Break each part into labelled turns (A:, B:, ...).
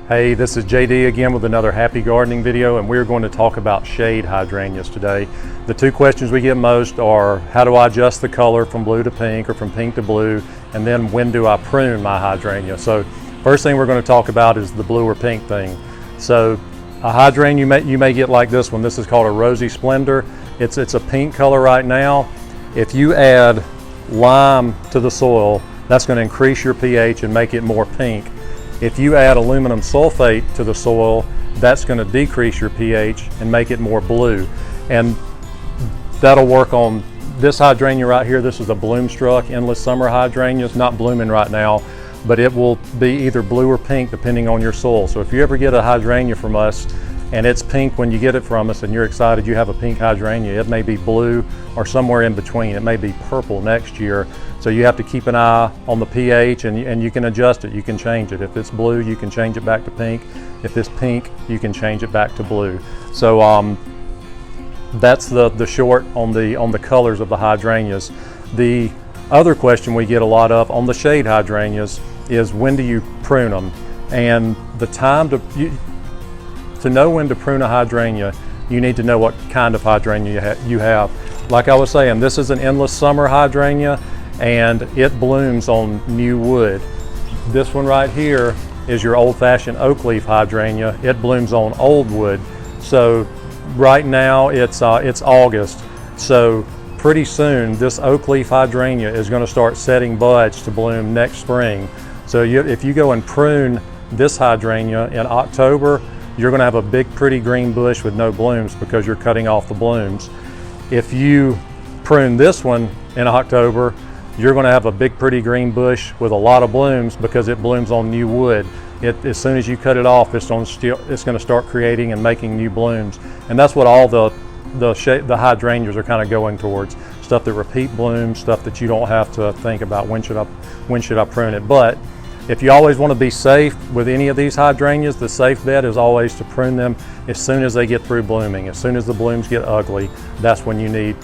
A: Hey, this is JD again with another happy gardening video, and we're going to talk about shade hydrangeas today. The two questions we get most are, how do I adjust the color from blue to pink or from pink to blue, and then when do I prune my hydrangea? So first thing we're going to talk about is the blue or pink thing. So a hydrangea you may get like this one. This is called a rosy splendor. It's a pink color right now. If you add lime to the soil, that's going to increase your pH and make it more pink. If you add aluminum sulfate to the soil, that's going to decrease your pH and make it more blue. And that'll work on this hydrangea right here. This is a bloom-struck endless summer hydrangea. It's not blooming right now, but it will be either blue or pink depending on your soil. So if you ever get a hydrangea from us and it's pink when you get it from us and you're excited you have a pink hydrangea, it may be blue or somewhere in between. It may be purple next year. So you have to keep an eye on the pH, and you can adjust it. You can change it. If it's blue, you can change it back to pink. If it's pink, you can change it back to blue. So that's the short on the colors of the hydrangeas. The other question we get a lot of on the shade hydrangeas is, when do you prune them? And the time to know when to prune a hydrangea, you need to know what kind of hydrangea you have. Like I was saying, this is an endless summer hydrangea, and it blooms on new wood. This one right here is your old-fashioned oak leaf hydrangea. It blooms on old wood. So right now it's August. So pretty soon this oak leaf hydrangea is going to start setting buds to bloom next spring. So if you go and prune this hydrangea in October, you're going to have a big pretty green bush with no blooms because you're cutting off the blooms. If you prune this one in October, you're going to have a big pretty green bush with a lot of blooms because it blooms on new wood. As soon as you cut it off, it's going to start creating and making new blooms. And that's what all the hydrangeas are kind of going towards. Stuff that repeat blooms, stuff that you don't have to think about when should I prune it. But if you always want to be safe with any of these hydrangeas, the safe bet is always to prune them as soon as they get through blooming. As soon as the blooms get ugly, that's when you need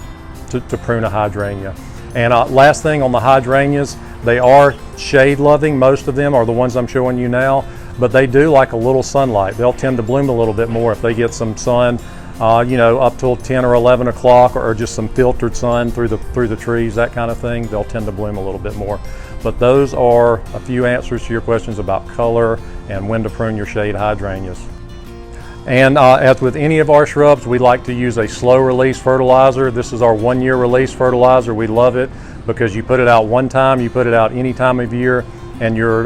A: to prune a hydrangea. And last thing on the hydrangeas, they are shade loving. Most of them are the ones I'm showing you now, but they do like a little sunlight. They'll tend to bloom a little bit more if they get some sun, up till 10 or 11 o'clock, or just some filtered sun through the trees, that kind of thing. They'll tend to bloom a little bit more. But those are a few answers to your questions about color and when to prune your shade hydrangeas. And as with any of our shrubs, we like to use a slow release fertilizer. This is our 1-year release fertilizer. We love it because you put it out one time, you put it out any time of year, and your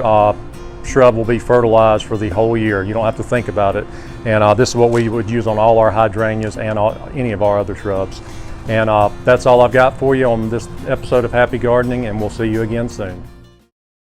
A: shrub will be fertilized for the whole year. You don't have to think about it. And this is what we would use on all our hydrangeas and any of our other shrubs. And that's all I've got for you on this episode of Happy Gardening, and we'll see you again soon.